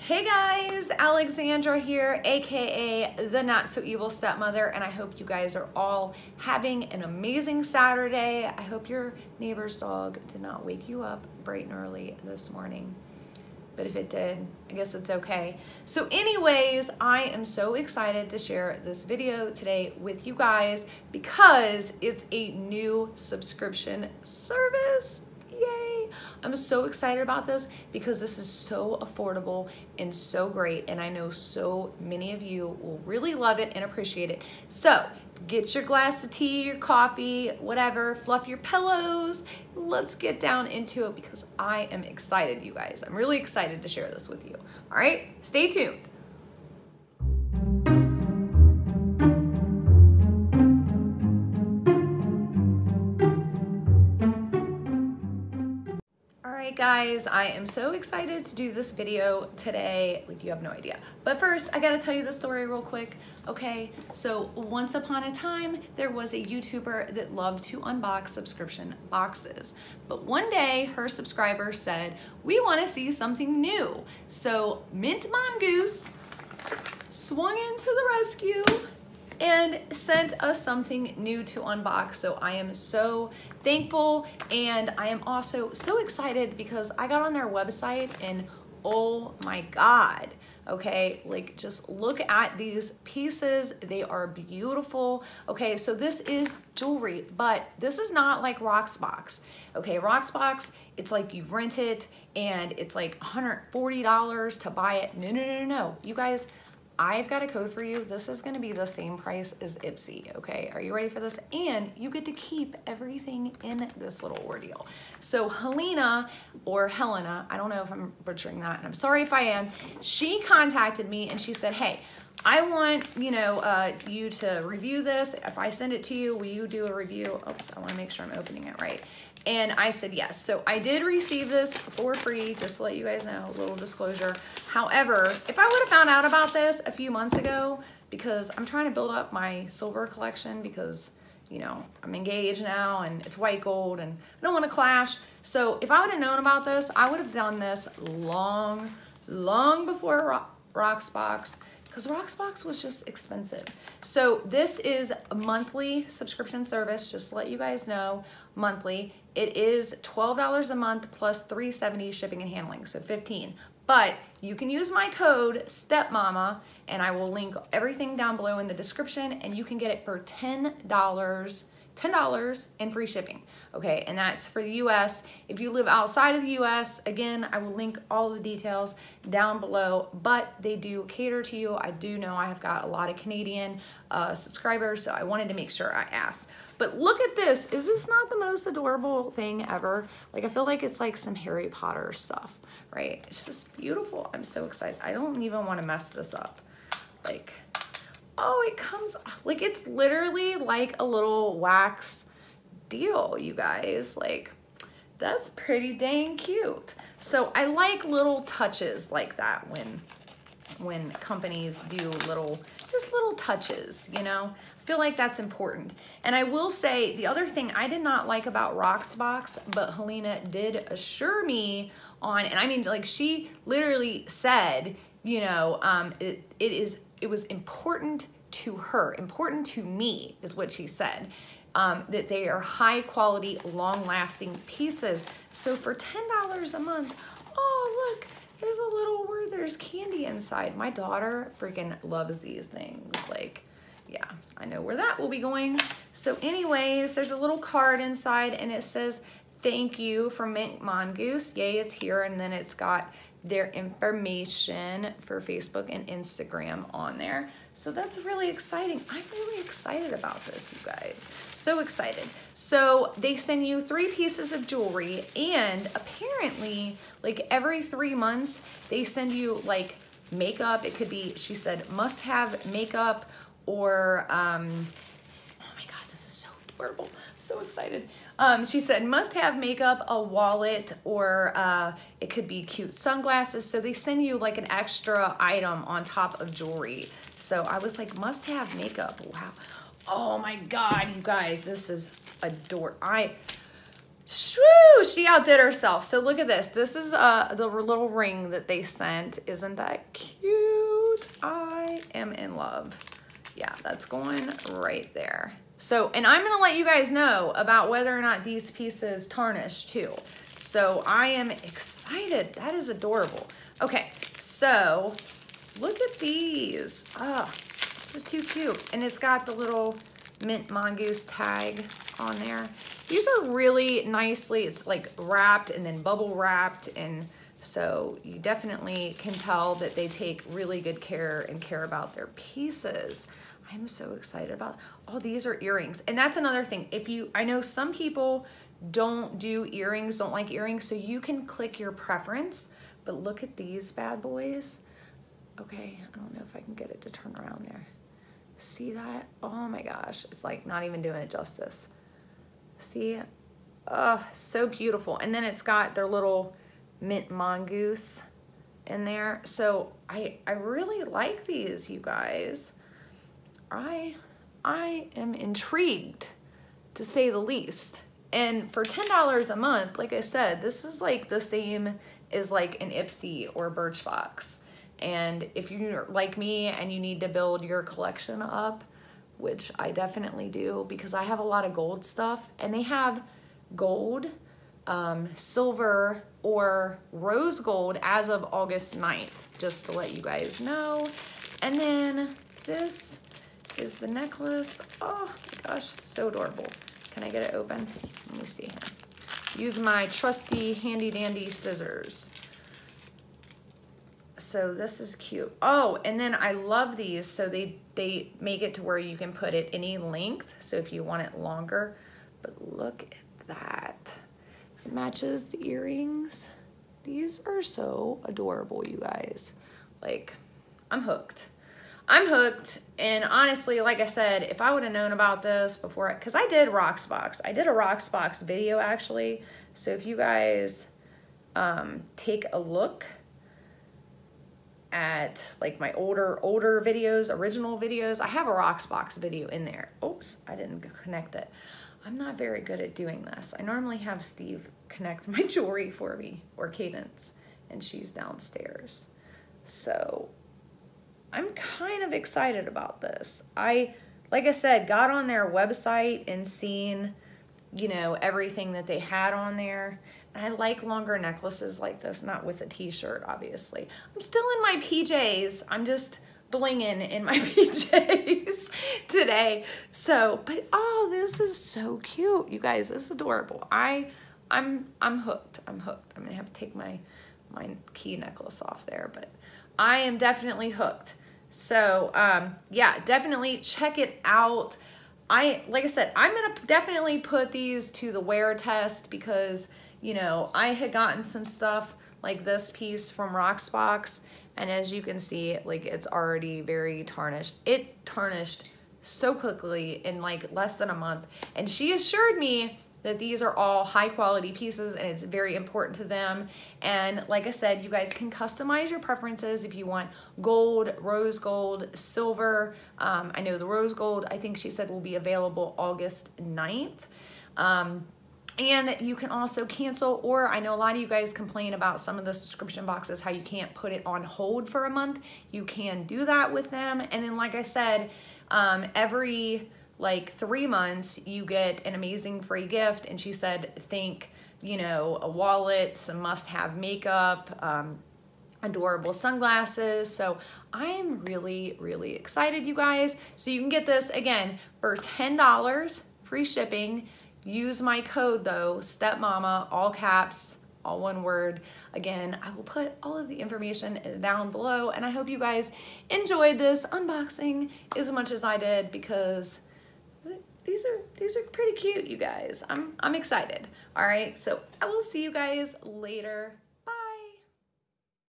Hey guys, Alexandra here, aka the Not So Evil Stepmother, and I hope you guys are all having an amazing Saturday. I hope your neighbor's dog did not wake you up bright and early this morning. But if it did, I guess it's okay. So anyways, I am so excited to share this video today with you guys because it's a new subscription service. Yay! I'm so excited about this because this is so affordable and so great, and I know so many of you will really love it and appreciate it. So get your glass of tea, your coffee, whatever, fluff your pillows. Let's get down into it because I am excited, you guys. I'm really excited to share this with you. All right, stay tuned. Guys, I am so excited to do this video today, like you have no idea. But first, I gotta tell you the story real quick, okay? So once upon a time, there was a YouTuber that loved to unbox subscription boxes. But one day, her subscriber said, we wanna see something new. So MintMongoose swung into the rescue and sent us something new to unbox. So I am so thankful, and I am also so excited because I got on their website and oh my God, okay, like just look at these pieces. They are beautiful. Okay, so this is jewelry, but this is not like Rocksbox. Okay, Rocksbox, it's like you rent it and it's like $140 to buy it. No, you guys, I've got a code for you. This is gonna be the same price as Ipsy, okay? Are you ready for this? And you get to keep everything in this little ordeal. So Helena, or Helena, I don't know if I'm butchering that, and I'm sorry if I am, she contacted me and she said, hey, I want you to review this. If I send it to you, will you do a review? Oops, I wanna make sure I'm opening it right. And I said yes. So I did receive this for free, just to let you guys know, a little disclosure. However, if I would have found out about this a few months ago, because I'm trying to build up my silver collection because, you know, I'm engaged now and it's white gold and I don't want to clash. So if I would have known about this, I would have done this long before Rocksbox, because Rocksbox was just expensive. So this is a monthly subscription service, just to let you guys know, monthly. It is $12 a month plus $3.70 shipping and handling, so $15. But you can use my code STEPMAMA, and I will link everything down below in the description, and you can get it for $10 and free shipping, okay? And that's for the US. If you live outside of the US, again, I will link all the details down below, but they do cater to you. I do know I have got a lot of Canadian subscribers, so I wanted to make sure I asked. But look at this. Is this not the most adorable thing ever? Like, I feel like it's like some Harry Potter stuff, right? It's just beautiful. I'm so excited. I don't even want to mess this up. Like, oh, it comes, like, it's literally like a little wax deal, you guys. Like, that's pretty dang cute. So I like little touches like that when companies do just little touches, you know? I feel like that's important. And I will say, the other thing I did not like about Rocksbox, but Helena did assure me on, and I mean, like, she literally said, you know, it was important to her, important to me is what she said, that they are high quality, long lasting pieces. So for $10 a month, oh look, there's a little, where there's candy inside. My daughter freaking loves these things. Like, yeah, I know where that will be going. So anyways, there's a little card inside and it says, thank you from MintMongoose. Yay, it's here. And then it's got their information for Facebook and Instagram on there. So that's really exciting. I'm really excited about this, you guys. So excited. So they send you 3 pieces of jewelry, and apparently, like every 3 months, they send you like makeup. It could be, she said, must have makeup, or, oh my God, this is so adorable. I'm so excited. She said must have makeup, a wallet, or it could be cute sunglasses. So they send you like an extra item on top of jewelry. So I was like, must have makeup. Wow. Oh my God, you guys, this is adorable. Shwoo, she outdid herself. So look at this. This is the little ring that they sent. Isn't that cute? I am in love. Yeah, that's going right there. So, and I'm gonna let you guys know about whether or not these pieces tarnish too. So I am excited. That is adorable. Okay, so look at these. Ah, this is too cute. And it's got the little MintMongoose tag on there. These are really nicely, it's like wrapped and then bubble wrapped. And so you definitely can tell that they take really good care and care about their pieces. I'm so excited about, oh, these are earrings. And that's another thing. I know some people don't do earrings, don't like earrings, so you can click your preference, but look at these bad boys. Okay, I don't know if I can get it to turn around there. See that? Oh my gosh, it's like not even doing it justice. See? Oh, so beautiful. And then it's got their little MintMongoose in there. So I really like these, you guys. I am intrigued, to say the least. And for $10 a month, like I said, this is like the same as like an Ipsy or Birchbox. And if you're like me and you need to build your collection up, which I definitely do because I have a lot of gold stuff, and they have gold, silver, or rose gold as of August 9th, just to let you guys know. And then this is the necklace. Oh my gosh, so adorable. Can I get it open? Let me see here. Use my trusty handy dandy scissors. So this is cute. Oh, and then I love these. So they make it to where you can put it any length. So if you want it longer, but look at that. It matches the earrings. These are so adorable, you guys. Like, I'm hooked. I'm hooked. And honestly, like I said, if I would have known about this before, because I did Rocksbox. I did a Rocksbox video actually. So if you guys take a look at like my older videos, original videos, I have a Rocksbox video in there. Oops, I didn't connect it. I'm not very good at doing this. I normally have Steve connect my jewelry for me, or Cadence, and she's downstairs. So I'm kind of excited about this. Like I said, got on their website and seen, you know, everything that they had on there. And I like longer necklaces like this, not with a t-shirt, obviously. I'm still in my PJs. I'm just blinging in my PJs today. So, but oh, this is so cute. You guys, this is adorable. I'm hooked. I'm hooked. I'm gonna have to take my key necklace off there, but I am definitely hooked. So yeah, definitely check it out. Like I said, I'm gonna definitely put these to the wear test because, you know, I had gotten some stuff like this piece from Rocksbox, and as you can see, like, it's already very tarnished. It tarnished so quickly in like less than a month, and she assured me that these are all high quality pieces and it's very important to them. And like I said, you guys can customize your preferences if you want gold, rose gold, silver. I know the rose gold, I think she said will be available August 9th. And you can also cancel, or I know a lot of you guys complain about some of the subscription boxes, how you can't put it on hold for a month. You can do that with them. And then like I said, every like 3 months you get an amazing free gift. And she said, think, you know, a wallet, some must-have makeup, adorable sunglasses. So I'm really, really excited, you guys. So you can get this again for $10, free shipping. Use my code though, StepMama, all caps, all one word. Again, I will put all of the information down below, and I hope you guys enjoyed this unboxing as much as I did, because these are pretty cute, you guys. I'm excited. All right, so I will see you guys later.